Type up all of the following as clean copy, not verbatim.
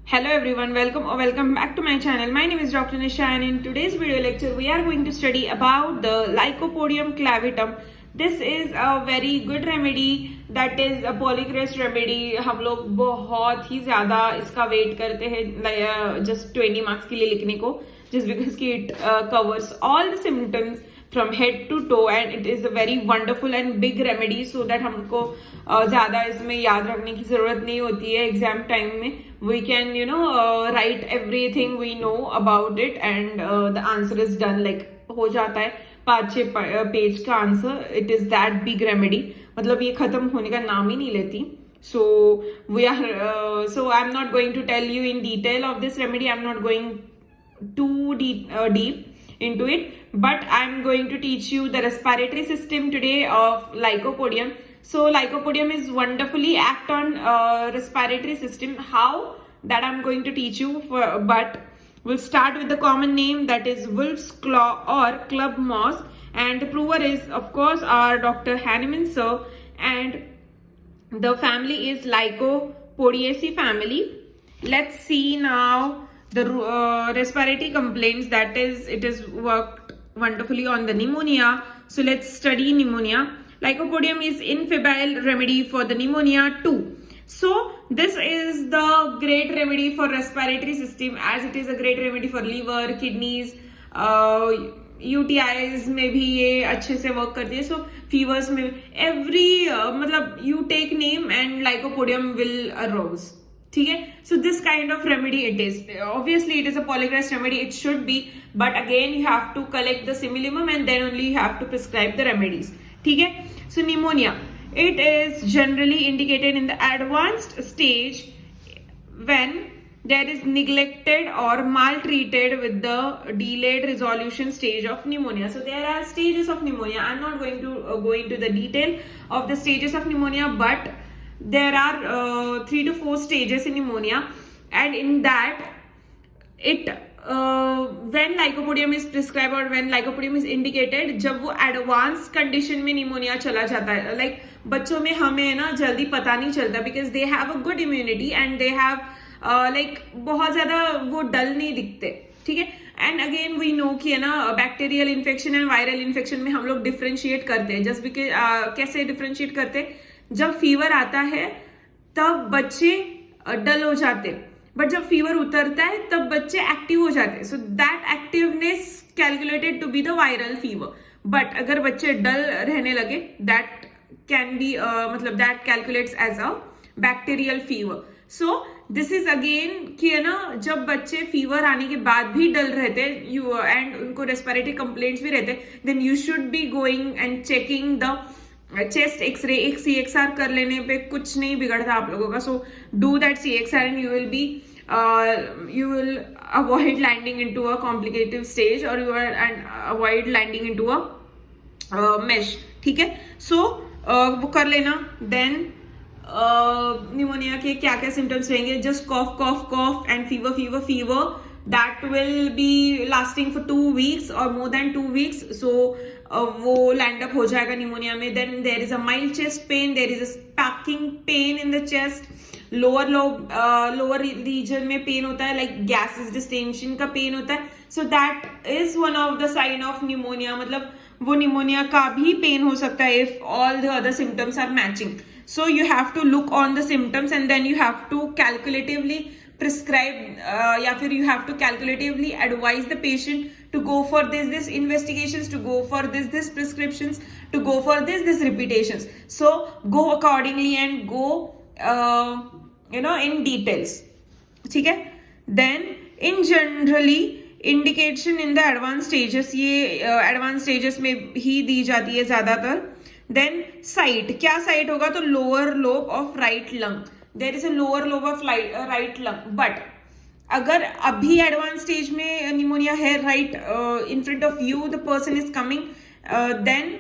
Hello everyone, welcome or welcome back to my channel. My name is Dr. Nisha and in today's video lecture we are going to study about the Lycopodium clavitum. This is a very good remedy, that is a polycrest remedy. हम लोग बहुत ही ज़्यादा इसका wait करते हैं just 20 marks के लिए लिखने को, just because it covers all the symptoms from head to toe and it is a very wonderful and big remedy, so that हमको ज़्यादा इसमें याद रखने की ज़रूरत नहीं होती है एग्जाम टाइम में. We can write everything we know about it and the answer is done, like हो जाता है 5-6 पेज का answer. It is that big remedy, मतलब ये खत्म होने का नाम ही नहीं लेती. So I'm not going to tell you in detail of this remedy. I'm not going too deep into it, but I'm going to teach you the respiratory system today of Lycopodium. So Lycopodium is wonderfully act on respiratory system. How? That I'm going to teach you, but we'll start with the common name, that is wolf's claw or club moss, and the prover is of course our Dr. Hahnemann sir, and the family is Lycopodiaceae family. Let's see now the respiratory complaints, that is it is worked wonderfully on the pneumonia. So let's study pneumonia. Lycopodium is infallible remedy for the pneumonia too. So this is the great remedy for respiratory system, as it is a great remedy for liver, kidneys, UTIs में भी ये अच्छे से work करती है. So fevers में every मतलब you take name and lycopodium will arose. ठीक है. So this kind of remedy it is. Obviously it is a polycrest remedy, it should be, but again you have to collect the similimum and then only you have to prescribe the remedies. ठीक है. So pneumonia, it is generally indicated in the advanced stage when there is neglected or maltreated with the delayed resolution stage of pneumonia. So there are stages of pneumonia. I'm not going to go into the detail of the stages of pneumonia, but there are 3 to 4 stages in pneumonia, and in that it when Lycopodium is prescribed or when Lycopodium is indicated, जब वो advance condition में pneumonia चला जाता है. Like बच्चों में हमें ना जल्दी पता नहीं चलता, because they have a good immunity and they have like बहुत ज्यादा वो डल नहीं दिखते. ठीक है. एंड अगेन वी नो कि है ना bacterial infection and viral infection में हम लोग डिफ्रेंशिएट करते हैं. जस्ट बिकॉज कैसे डिफ्रेंशिएट करते हैं, जब फीवर आता है तब बच्चे डल हो जाते हैं, बट जब फीवर उतरता है तब बच्चे एक्टिव हो जाते हैं. So that activeness calculated to be the viral fever. But अगर बच्चे डल रहने लगे, दैट कैन बी मतलब that calculates as a bacterial fever. So this is again कि है ना जब बच्चे फीवर आने के बाद भी डल रहते एंड उनको रेस्पिरेटरी कंप्लेंट्स भी रहते, then you should be going and checking the chest x-ray. एक CXR कर लेने पे कुछ नहीं बिगड़ता आप लोगों का. So do that CXR and you will avoid landing into a complicated stage, or you are and avoid landing into a mesh. ठीक है. सो वो कर लेना. देन निमोनिया के क्या क्या सिम्टम्स रहेंगे, just cough cough cough and fever that will be lasting for 2 weeks or more than 2 weeks. So वो लैंड अप हो जाएगा निमोनिया में. Then there is a mild chest pain, there is a spiking pain in the chest, lower region में pain होता है, like gases distension का pain होता है. So that is one of the sign of pneumonia. मतलब वो pneumonia का भी पेन हो सकता है if all the other symptoms are matching. So you have to look on the symptoms and then you have to calculatively prescribe या फिर you have to calculatively advise the patient to go for this investigations, to go for this prescriptions, to go for this repetitions. So go accordingly and go in details. ठीक है. Then in generally indication in the advanced stages, ये advanced stages में ही दी जाती है ज्यादातर. Then site, क्या site होगा, तो lower lobe of right lung. There is a lower lobe of right lung. But अगर अभी एडवांस स्टेज में निमोनिया है, right in front of you the person is coming, then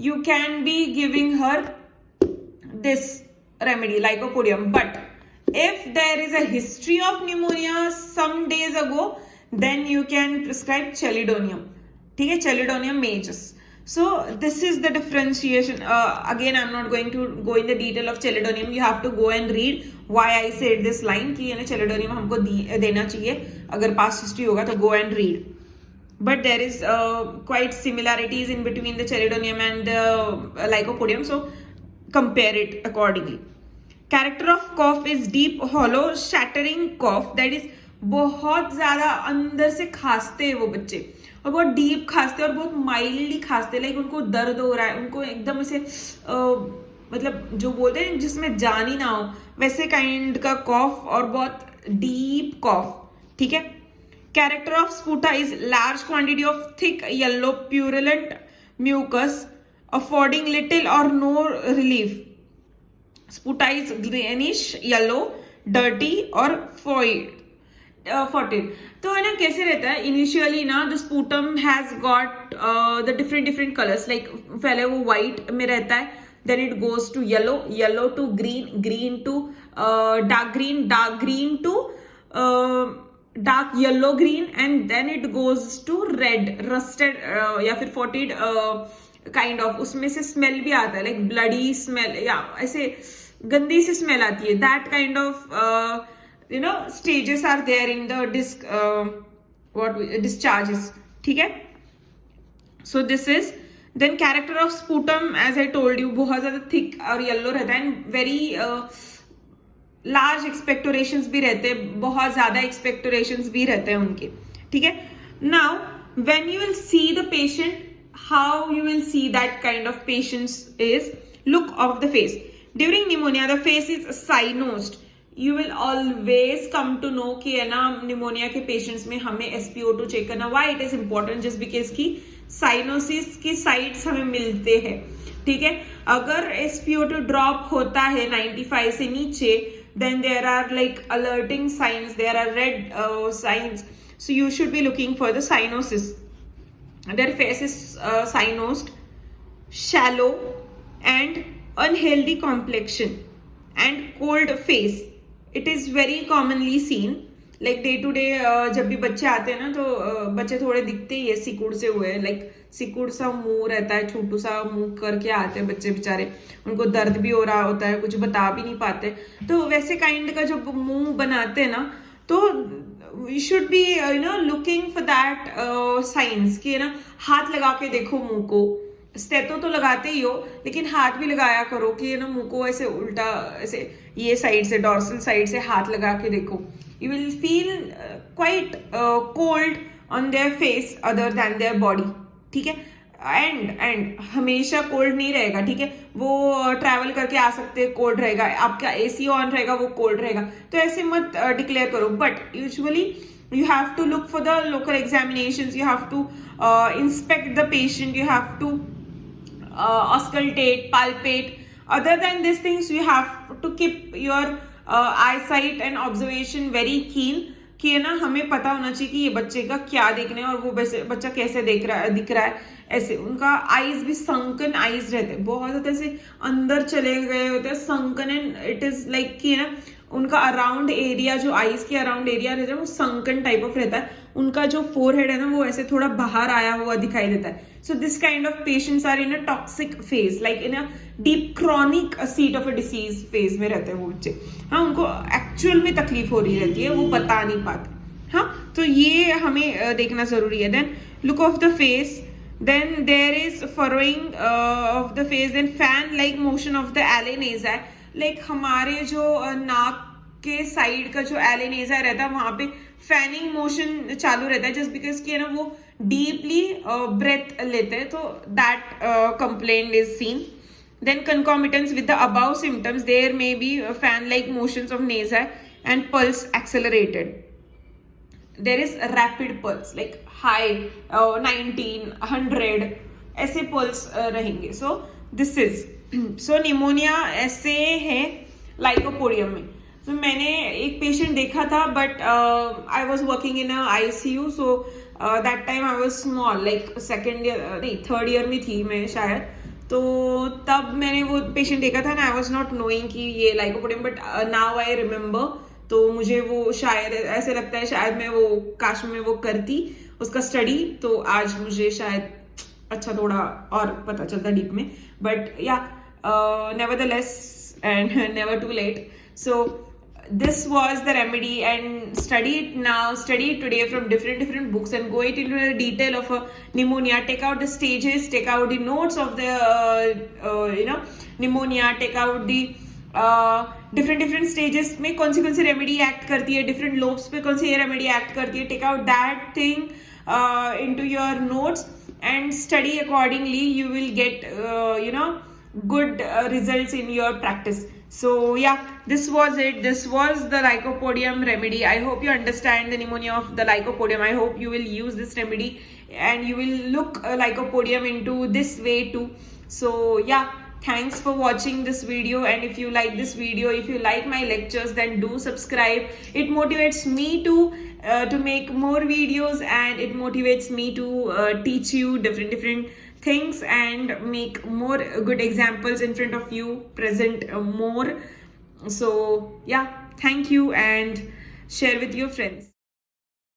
you can be giving her this remedy Lycopodium. But if there is a history of pneumonia some days ago, then you can prescribe Chelidonium. ठीक है. Chelidonium majus. So this is the differentiation. Again, I'm not going to go in the detail of chelidonium. You have to go and read why I said this line कि ना chelidonium हमको देना चाहिए अगर past history होगा तो go and read. But there is quite similarities in between the chelidonium and the lycopodium, so compare it accordingly. Character of cough is deep, hollow, shattering cough. That is बहुत ज्यादा अंदर से खांसते हैं वो बच्चे, और बहुत डीप खांसते हैं और बहुत माइल्डली खांसते हैं, लाइक उनको दर्द हो रहा है, उनको एकदम ऐसे मतलब जो बोलते हैं जिसमें जान ही ना हो वैसे काइंड का कॉफ और बहुत डीप कॉफ. ठीक है. Character of sputum is large quantity of thick yellow purulent mucus affording little or no relief. Sputum is greenish yellow dirty or foetid. तो है ना कैसे रहता है इनिशियली ना, the sputum has got the different colours, like पहले वो white में रहता है, then it goes to yellow to green to dark green to dark yellow green, and then it goes to red rusted या फिर फॉटेड kind of. उसमें से smell भी आता है, लाइक ब्लडी स्मेल या ऐसे गंदी सी स्मेल आती है. That kind of stages are there in the discharges. ठीक है. So this is then character of sputum, as I told you, बहुत ज्यादा thick और yellow रहता है, and very large expectorations भी रहते हैं, बहुत ज्यादा expectorations भी रहते हैं उनके. ठीक है. Now when you will see the patient, how you will see that kind of patients is look of the face. During pneumonia the face is cyanosed. You will always come to know कि है ना pneumonia के patients में हमें SpO2 check करना. Why it is important? Just because की cyanosis की sites हमें मिलते हैं. ठीक है. अगर SpO2 ड्रॉप होता है 95 से नीचे, then there are like alerting signs, there are red signs, so you should be looking for the cyanosis. Their face is cyanosed, shallow and unhealthy complexion and cold face. It is very commonly seen, like day to day जब भी बच्चे आते हैं ना तो बच्चे थोड़े दिखते ही है सिकुड़ से हुए, लाइक सिकुड़ सा मुंह रहता है, छोटू सा मुंह करके आते हैं बच्चे बेचारे, उनको दर्द भी हो रहा होता है, कुछ बता भी नहीं पाते. तो वैसे काइंड का जो मुंह बनाते हैं ना, तो we should be looking for that signs कि ना हाथ लगा के देखो मुंह को. स्टेथो तो लगाते ही हो, लेकिन हाथ भी लगाया करो कि ना मुंह को ऐसे उल्टा ऐसे ये साइड से डॉर्सल साइड से हाथ लगा के देखो. You will feel quite cold on their face other than their body. ठीक है. एंड हमेशा कोल्ड नहीं रहेगा. ठीक है. वो ट्रैवल करके आ सकते हैं, कोल्ड रहेगा, आपका AC ऑन रहेगा, वो कोल्ड रहेगा, तो ऐसे मत डिक्लेयर करो. But usually you have to look for the local examinations, you have to inspect the patient, you have to auscultate, palpate. Other than these things, you have to keep your eyesight and observation very keen कि है ना हमें पता होना चाहिए कि ये बच्चे का क्या देखना है और वो बच्चा कैसे दिख रहा है. ऐसे उनका आईज भी संकन आईज रहते हैं, बहुत ज्यादा ऐसे अंदर चले गए होते हैं, sunken, and it is like कि ना उनका अराउंड एरिया, जो आईज के अराउंड एरिया रहता है वो संकन टाइप ऑफ रहता है. उनका जो फोरहेड है ना वो ऐसे थोड़ा बाहर आया हुआ दिखाई देता है. So this kind of patients are in a toxic phase, like in a deep chronic seat of a disease phase में रहते हैं वो बच्चे. हाँ, उनको एक्चुअल में तकलीफ हो रही रहती है, वो बता नहीं पाते. हाँ, तो ये हमें देखना जरूरी है. Then look of the face, then there is furrowing of the face, then fan like motion of the alanasa. like हमारे जो नाक के साइड का जो एलेनेजा रहता है वहां पे फैनिंग मोशन चालू रहता है, जस्ट बिकॉज कि ना वो डीपली ब्रेथ लेते हैं, तो that complaint is seen. then concomitants with the above symptoms, there may be fan like motions of nasa and pulse accelerated. there is a rapid pulse like high 19 100 ऐसे pulse रहेंगे. so this is so pneumonia ऐसे है lycopodium में. so मैंने एक patient देखा था, but I was working in ICU, so that time I was small, like second year नहीं third year में थी मैं शायद. तो तब मैंने वो पेशेंट देखा था ना, आई वॉज नॉट नोइंग कि ये lycopodium, but now I remember. तो मुझे वो शायद ऐसे लगता है शायद मैं वो काश में वो करती उसका स्टडी, तो आज मुझे शायद अच्छा थोड़ा और पता चलता डीप में, बट या nevertheless and never too late. So this was the remedy, and study it now, study it today from different books, and go it into the detail of a pneumonia. Take out the stages, take out the notes of the pneumonia, take out the different stages में कौन सी remedy act करती है, different lobes पे कौन सी remedy act करती है. Take out that thing into your notes and study accordingly. You will get good results in your practice. So yeah, this was it. This was the Lycopodium remedy. I hope you understand the pneumonia of the Lycopodium. I hope you will use this remedy and you will look Lycopodium into this way too. So yeah, thanks for watching this video, and if you like this video, if you like my lectures, then do subscribe. It motivates me to make more videos, and it motivates me to teach you different things and make more good examples in front of you, present more. So yeah, thank you, and share with your friends.